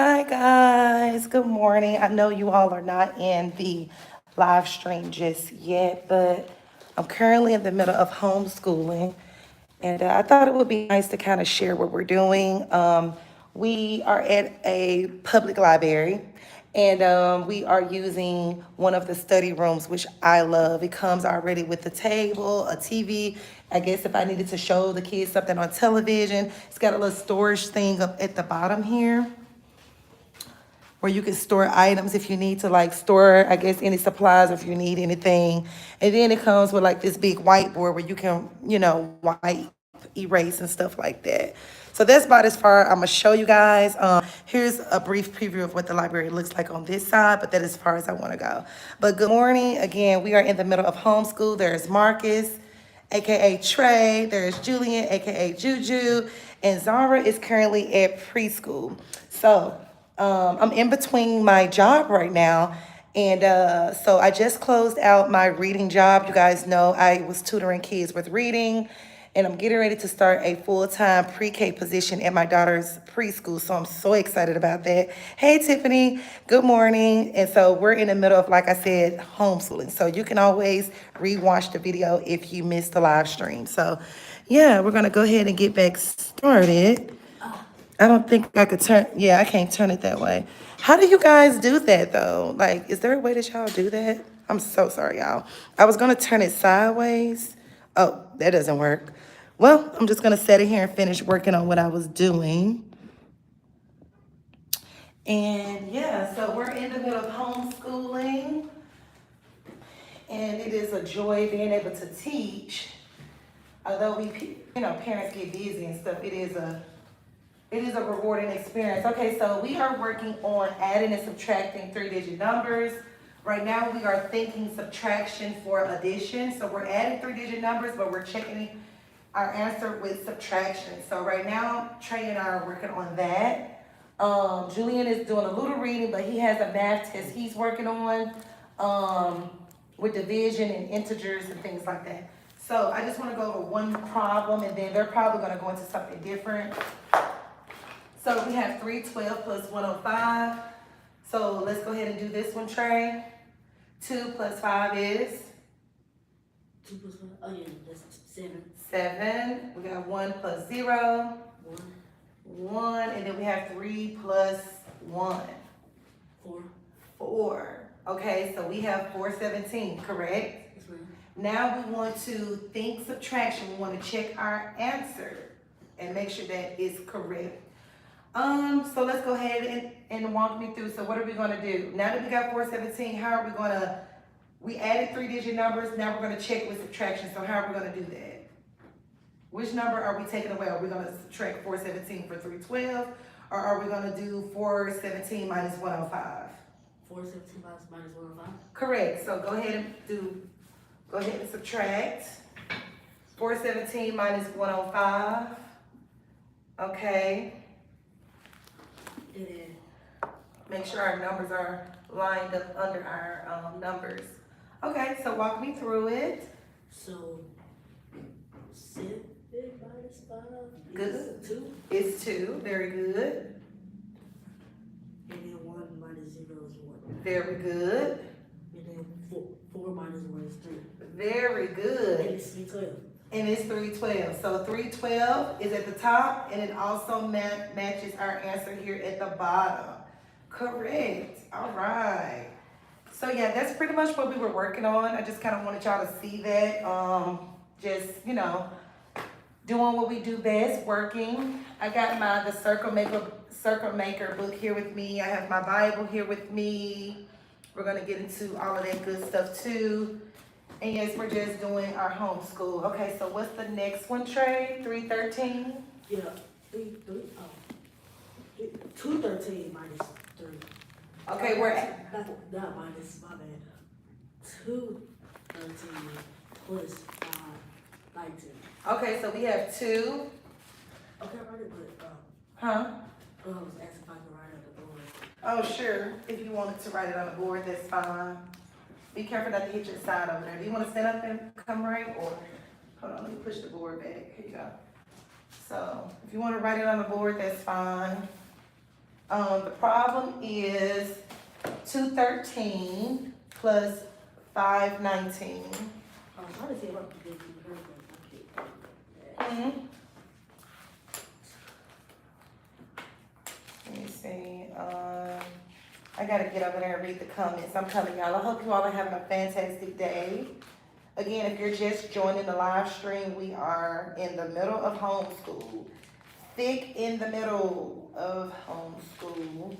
Hi guys, good morning. I know you all are not in the live stream just yet, but I'm currently in the middle of homeschooling, and I thought it would be nice to kind of share what we're doing. We are at a public library, and we are using one of the study rooms, which I love. It comes already with a table, a TV. I guess if I needed to show the kids something on television, it's got a little storage thing up at the bottom here where you can store items if you need to like store, I guess, any supplies if you need anything. And then it comes with like this big whiteboard where you can, wipe, erase and stuff like that. So that's about as far I'm gonna show you guys. Here's a brief preview of what the library looks like on this side, but that is as far as I wanna go. But good morning, again, we are in the middle of homeschool. There's Marcus, AKA Trey, there's Julian, AKA Juju, and Zara is currently at preschool. So I'm in between my job right now. And so I just closed out my reading job. You guys know I was tutoring kids with reading, and I'm getting ready to start a full-time pre-K position at my daughter's preschool. So I'm so excited about that. Hey, Tiffany, good morning. And so we're in the middle of, like I said, homeschooling. So you can always rewatch the video if you missed the live stream. So yeah, we're gonna go ahead and get back started. I don't think I could turn, yeah, I can't turn it that way. How do you guys do that though? Like, is there a way that y'all do that? I'm so sorry, y'all. I was gonna turn it sideways. Oh, that doesn't work. Well, I'm just gonna sit in here and finish working on what I was doing. And yeah, so we're in the middle of homeschooling, and it is a joy being able to teach. Although parents get busy and stuff, it is a rewarding experience. Okay, so we are working on adding and subtracting three-digit numbers. Right now, we are thinking subtraction for addition. So we're adding three-digit numbers, but we're checking our answer with subtraction. So right now, Trey and I are working on that. Julian is doing a little reading, but he has a math test he's working on with division and integers and things like that. So I just want to go over one problem, and then they're probably going to go into something different. So we have 312 plus 105. So let's go ahead and do this one, Trey. 2 plus 5 is? 2 plus 5, oh yeah, that's 7. 7. We got 1 plus 0. 1. 1. And then we have 3 plus 1. 4. 4. Okay, so we have 417, correct? Yes, ma'am. Now we want to think subtraction. We want to check our answer and make sure that it's correct. So let's go ahead and walk me through. So what are we gonna do? Now that we got 417, how are we gonna, we added three-digit numbers, now we're gonna check with subtraction. So how are we gonna do that? Which number are we taking away? Are we gonna subtract 417 for 312? Or are we gonna do 417 minus 105? 417 minus 105? Correct, so go ahead and subtract. 417 minus 105. Okay. And then Make sure our numbers are lined up under our numbers. Okay, so walk me through it. so 7 minus 5 Good. is 2. It's 2, very good. And then 1 minus 0 is 1. Very good. And then 4 minus 1 is 3. Very And good. it's 312. And it's 312. So 312 is at the top, and it also matches our answer here at the bottom. Correct. All right. So yeah, that's pretty much what we were working on. I just kind of wanted y'all to see that. Just, doing what we do best, working. I got the Circle Maker book here with me. I have my Bible here with me. We're gonna get into all of that good stuff too. And yes, we're just doing our homeschool. Okay, so what's the next one, Trey? 313? Yeah, 213 minus 3. Okay, we're at, Not minus, my bad. 213 plus 5, 19. okay, so we have 2. Okay, I write it, but, Huh? I was asking if I could write it on the board. Oh, sure. If you wanted to write it on the board, that's fine. Be careful not to hit your side over there. Do you want to stand up and come right, or hold on, let me push the board back. Here you go. So if you want to write it on the board, that's fine. The problem is 213 plus 519. I'm trying to see if I can get you her, but I can't. Mhm. Let me see, I gotta get over there and read the comments. I'm telling y'all, I hope you all are having a fantastic day. Again, if you're just joining the live stream, we are in the middle of homeschool. Thick in the middle of homeschool.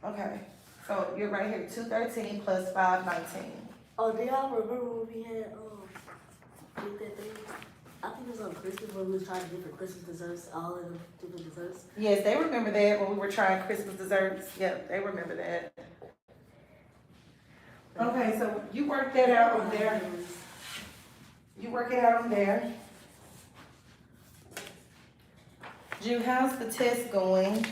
Okay, so you're right here, 213 plus 519. Oh, do y'all remember when we had, with that thing? I think it was on Christmas when we was trying different Christmas desserts, all of them different desserts. Yes, they remember that when we were trying Christmas desserts. Yep, they remember that. Okay, so you work that out on there. You work it out on there. Ju, how's the test going?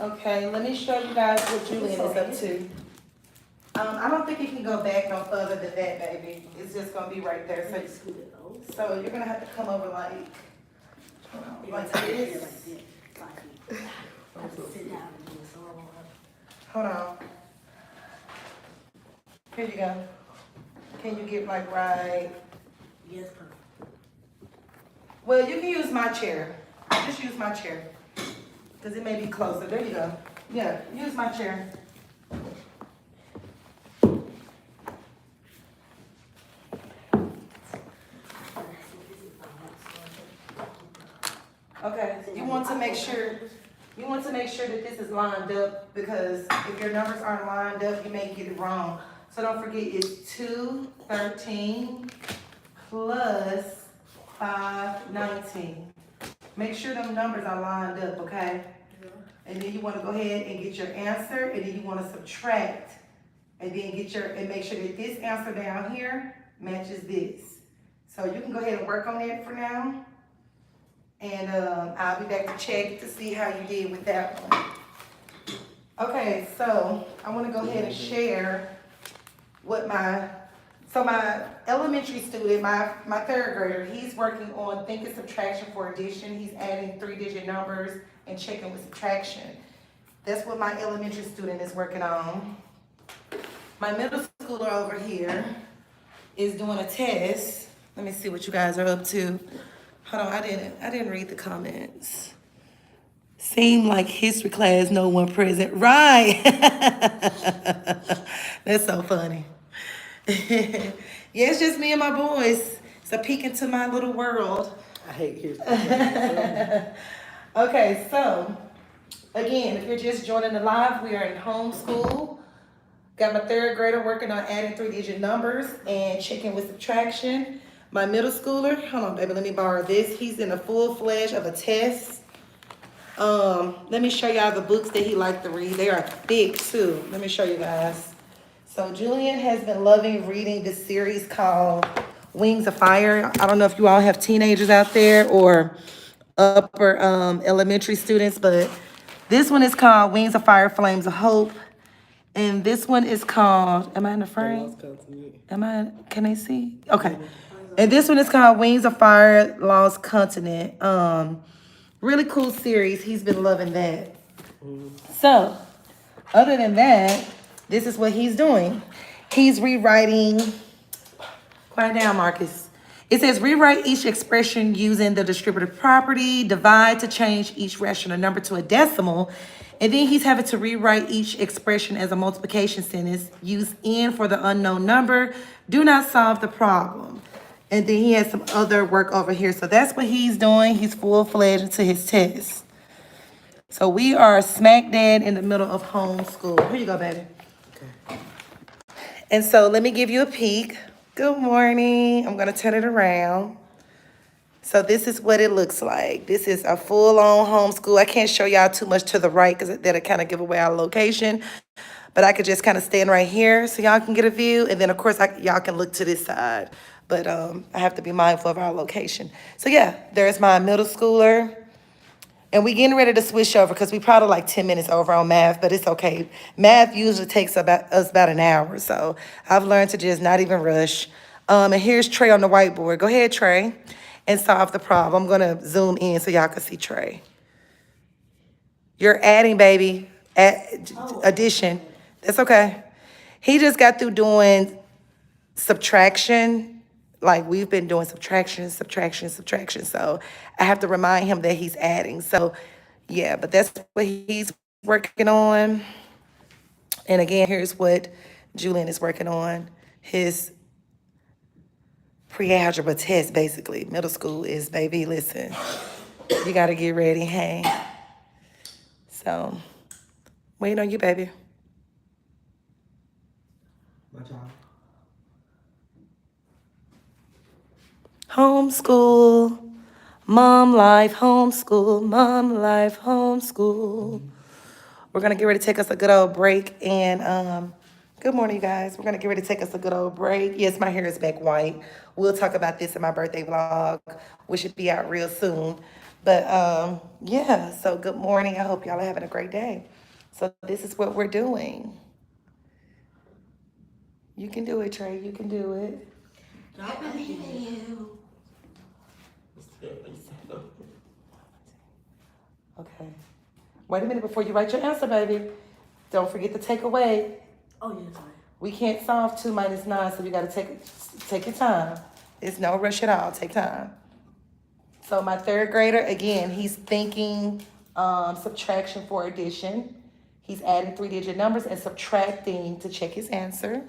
Okay, let me show you guys what Julian is up to. I don't think you can go back no further than that, baby. It's just gonna be right there. So you're gonna have to come over like this. Hold on. Here you go. Can you get like right? Yes, perfect. Well, you can use my chair. Just use my chair. Because it may be closer. There you go. Yeah, use my chair. Okay, you want to make sure that this is lined up, because if your numbers aren't lined up, you may get it wrong. So don't forget, it's 213 plus 519. Make sure them numbers are lined up, okay? And then you want to go ahead and get your answer, and then you want to subtract, and then and make sure that this answer down here matches this. So you can go ahead and work on that for now. And I'll be back to check to see how you did with that one. Okay, so I want to go ahead and share what my elementary student, my third grader, he's working on thinking subtraction for addition. He's adding 3-digit numbers and checking with subtraction. That's what my elementary student is working on. My middle schooler over here is doing a test. Let me see what you guys are up to. Hold on, I didn't read the comments. Seemed like history class, no one present. Right. That's so funny. Yeah, it's just me and my boys. It's a peek into my little world. I hate history class. Okay, so again, if you're just joining the live, we are in homeschool. Got my third grader working on adding 3-digit numbers and checking with subtraction. My middle schooler, hold on, baby, let me borrow this. He's in a full-fledged of a test. Let me show y'all the books that he liked to read. They are thick too. Let me show you guys. So Julian has been loving reading this series called Wings of Fire. I don't know if you all have teenagers out there or upper elementary students, but this one is called Wings of Fire, Flames of Hope. And this one is called, am I in the frame? Can they see? Okay. And this one is called Wings of Fire, Lost Continent. Really cool series. He's been loving that. So, other than that, this is what he's doing. He's rewriting, quiet down, Marcus. It says rewrite each expression using the distributive property, divide to change each rational number to a decimal, and then he's having to rewrite each expression as a multiplication sentence. Use n for the unknown number. Do not solve the problem. And then he has some other work over here. So that's what he's doing. He's full-fledged into his test. So we are smack dead in the middle of homeschool. Here you go, baby. Okay. And so let me give you a peek. Good morning. I'm gonna turn it around. So this is what it looks like. This is a full-on homeschool. I can't show y'all too much to the right because that'll kind of give away our location. But I could just kind of stand right here so y'all can get a view. And then, of course, y'all can look to this side. But I have to be mindful of our location. So, yeah, there's my middle schooler. And we getting ready to switch over because we probably like 10 minutes over on math, but it's okay. Math usually takes us about an hour. So I've learned to just not even rush. And here's Trey on the whiteboard. Go ahead, Trey. and solve the problem. I'm gonna zoom in so y'all can see Trey. You're adding, baby, addition. That's okay. He just got through doing subtraction. Like we've been doing subtraction, subtraction, subtraction. So I have to remind him that he's adding. So yeah, but that's what he's working on. And again, here's what Julian is working on. His pre-algebra test, basically. Middle school is, baby, listen, you gotta get ready, hey. So, waiting on you, baby. My job. Homeschool, mom life, homeschool, mom life, homeschool. We're gonna get ready to take us a good old break and good morning, you guys. We're gonna get ready to take us a good old break. Yes, my hair is back white. We'll talk about this in my birthday vlog, which should be out real soon. But yeah, so good morning. I hope y'all are having a great day. So this is what we're doing. You can do it, Trey. You can do it. I believe in you. Okay. Wait a minute before you write your answer, baby. Don't forget to take away. Oh, yeah, sorry. We can't solve 2 minus 9, so you gotta take your time. It's no rush at all. Take time. So my third grader, again, he's thinking subtraction for addition. He's adding 3-digit numbers and subtracting to check his answer.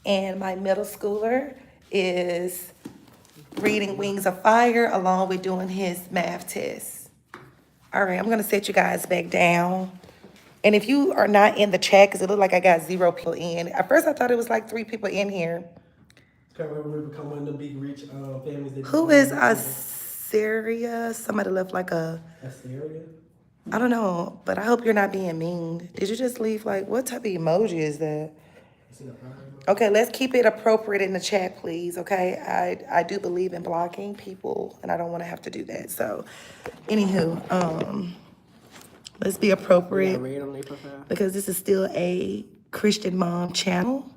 And my middle schooler is reading Wings of Fire along with doing his math test. All right, I'm gonna set you guys back down. And if you are not in the chat, because it looked like I got 0 people in. At first, I thought it was like 3 people in here. Remember we become one of the big rich families. That Who is Assyria? Somebody left like a, Assyria? I don't know, but I hope you're not being mean. Did you just leave like, what type of emoji is that? Okay, let's keep it appropriate in the chat, please, okay? I do believe in blocking people, and I don't want to have to do that. So, anywho, let's be appropriate because this is still a Christian mom channel.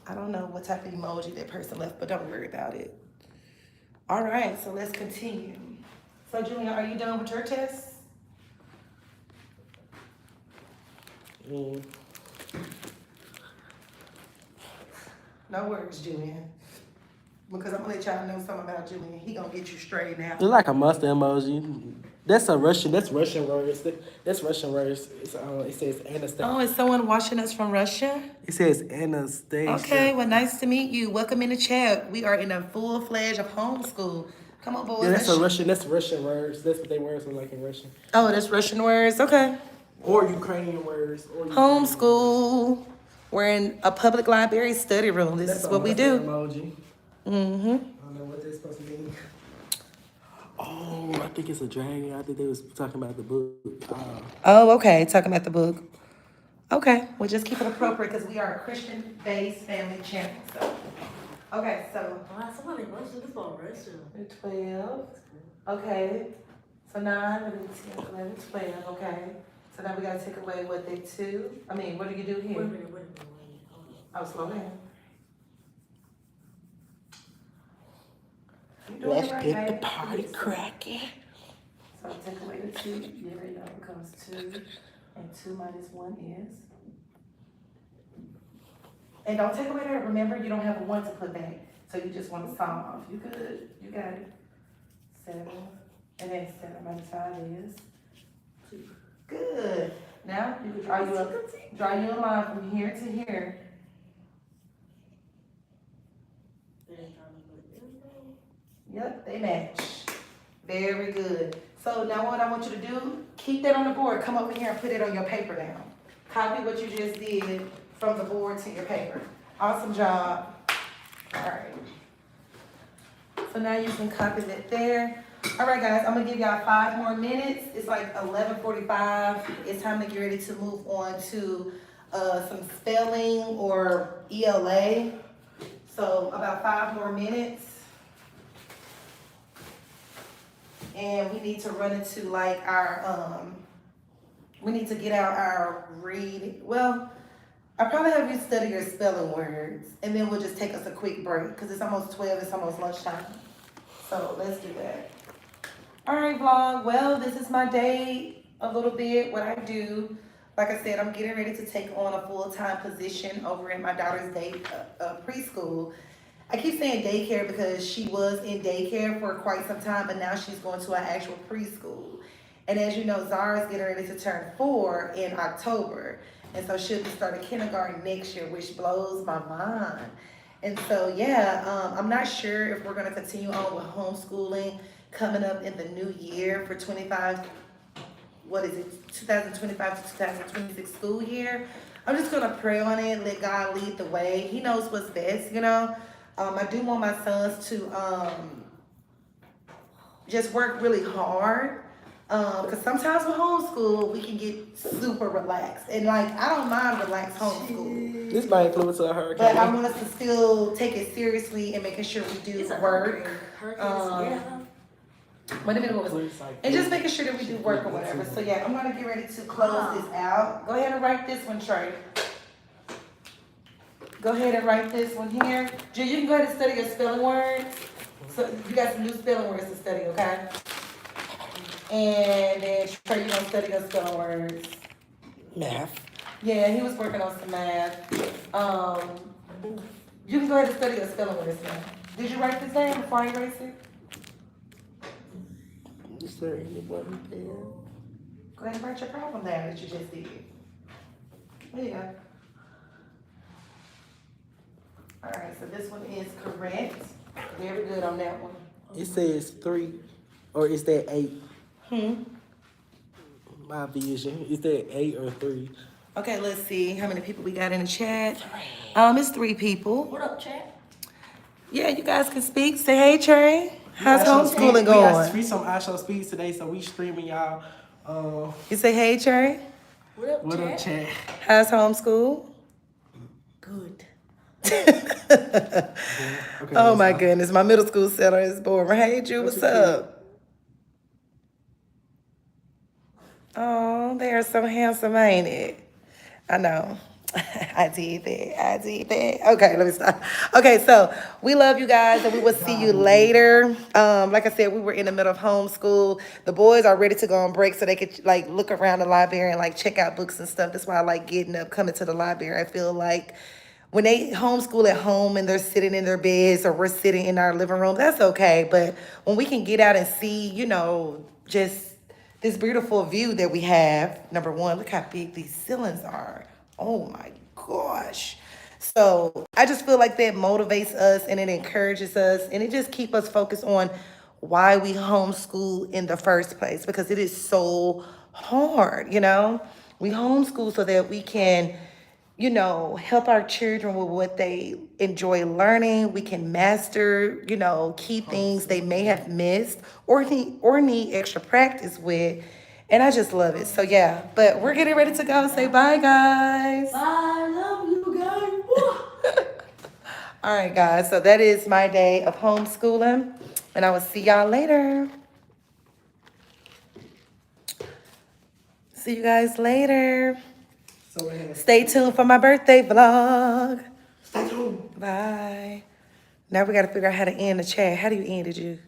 I don't know what type of emoji that person left, but don't worry about it. All right, so let's continue. So, Julia, are you done with your test? No worries, Julian. Because I'm gonna let y'all know something about Julian. He gonna get you straight now. It's like a mustard emoji. That's Russian words. That's Russian words. It says Anastasia. Oh, is someone watching us from Russia? It says Anastasia. Okay, well, nice to meet you. Welcome in the chat. We are in a full-fledged of homeschool. Come on, boys. Yeah, that's Russian words. That's what they words are like in Russian. Oh, that's Russian words. Okay. Or Ukrainian words. Homeschool. We're in a public library study room. This is what we do. Emoji. Mm-hmm. I don't know what that's supposed to mean. Oh, I think it's a dragon. I think they was talking about the book. Oh, okay. Talking about the book. Okay. Well, just keep it appropriate because we are a Christian-based family channel. So, okay. So. Wow, somebody Russian. This one Russian. 12. Okay. So 9, 10, 11, 12. Okay. So now we gotta take away what they 2. I mean, what do you do here? Wait a minute. Hold on. Oh, slow down. You doing Let's it right, get the babe. party cracking. So take away the 2. You already know it becomes 2. And 2 minus 1 is. And don't take away that. Remember, you don't have a 1 to put back. So you just want to solve. You good. You got it. 7. And then 7 minus 5 is 2. Good. Now you can draw you a line from here to here. Yep, they match. Very good. So now what I want you to do, keep that on the board. Come over here and put it on your paper now. Copy what you just did from the board to your paper. Awesome job. All right. So now you can copy that there. All right, guys, I'm gonna give y'all 5 more minutes. It's like 11:45. It's time to get ready to move on to some spelling or ELA. So about 5 more minutes. And we need to run into like our, we need to get out our read. Well, I probably have you study your spelling words and then we'll just take us a quick break because it's almost 12, it's almost lunchtime. So let's do that. All right, vlog. Well, this is my day a little bit, what I do. Like I said, I'm getting ready to take on a full-time position over in my daughter's preschool. I keep saying daycare because she was in daycare for quite some time, but now she's going to an actual preschool. And as you know, Zara's getting ready to turn 4 in October. And so she'll be starting kindergarten next year, which blows my mind. And so, yeah, I'm not sure if we're going to continue on with homeschooling coming up in the new year for 2025 to 2026 school year. I'm just going to pray on it, let God lead the way. He knows what's best, you know. I do want my sons to just work really hard. Because sometimes with homeschool, we can get super relaxed. And like, I don't mind relaxed homeschool. This might influence a hurricane. But I want us to still take it seriously and making sure we do work. Wait a minute, what was it? And just making sure that we do work or whatever. So yeah, I'm gonna get ready to close this out. Go ahead and write this one, Trey. Go ahead and write this one here. Jill, you can go ahead and study your spelling words. So you got some new spelling words to study, okay? And then Trey, you're gonna study your spelling words. Math. Yeah, he was working on some math. You can go ahead and study your spelling words now. Did you write this down before I erase it? Is there anyone there? Go ahead and write your problem down that you just did. There you go. All right, so this one is correct. Very good on that one. It says 3, or is that 8? My vision. Is that 8 or 3? Okay, let's see how many people we got in the chat. It's 3 people. What up, chat? Yeah, you guys can speak. Say hey, Trey. How's We got homeschooling We got going? some iShow speeds today, so we streaming y'all. You say hey, Trey. What up, chat? How's homeschool? Good. Okay, Oh my goodness, my middle school center is boring. Hey, Drew, what's up? Oh, they are so handsome, ain't it? I know. I did that. Okay, let me stop. Okay, so we love you guys and we will see you later. Like I said, we were in the middle of homeschool. The boys are ready to go on break so they could like look around the library and like check out books and stuff. That's why I like getting up, coming to the library. I feel like when they homeschool at home and they're sitting in their beds or we're sitting in our living room, that's okay. But when we can get out and see, you know, just this beautiful view that we have. Number one, look how big these ceilings are. Oh my gosh. So I just feel like that motivates us and it encourages us and it just keeps us focused on why we homeschool in the first place because it is so hard, you know? We homeschool so that we can, you know, help our children with what they enjoy learning. We can master, you know, key things they may have missed or need extra practice with. And I just love it. So yeah, but we're getting ready to go. Say bye, guys. I love you guys. All right, guys. So that is my day of homeschooling. And I will see y'all later. See you guys later. So it has. Stay tuned for my birthday vlog. Stay tuned. Bye. Now we got to figure out how to end the chat. How do you end it, you?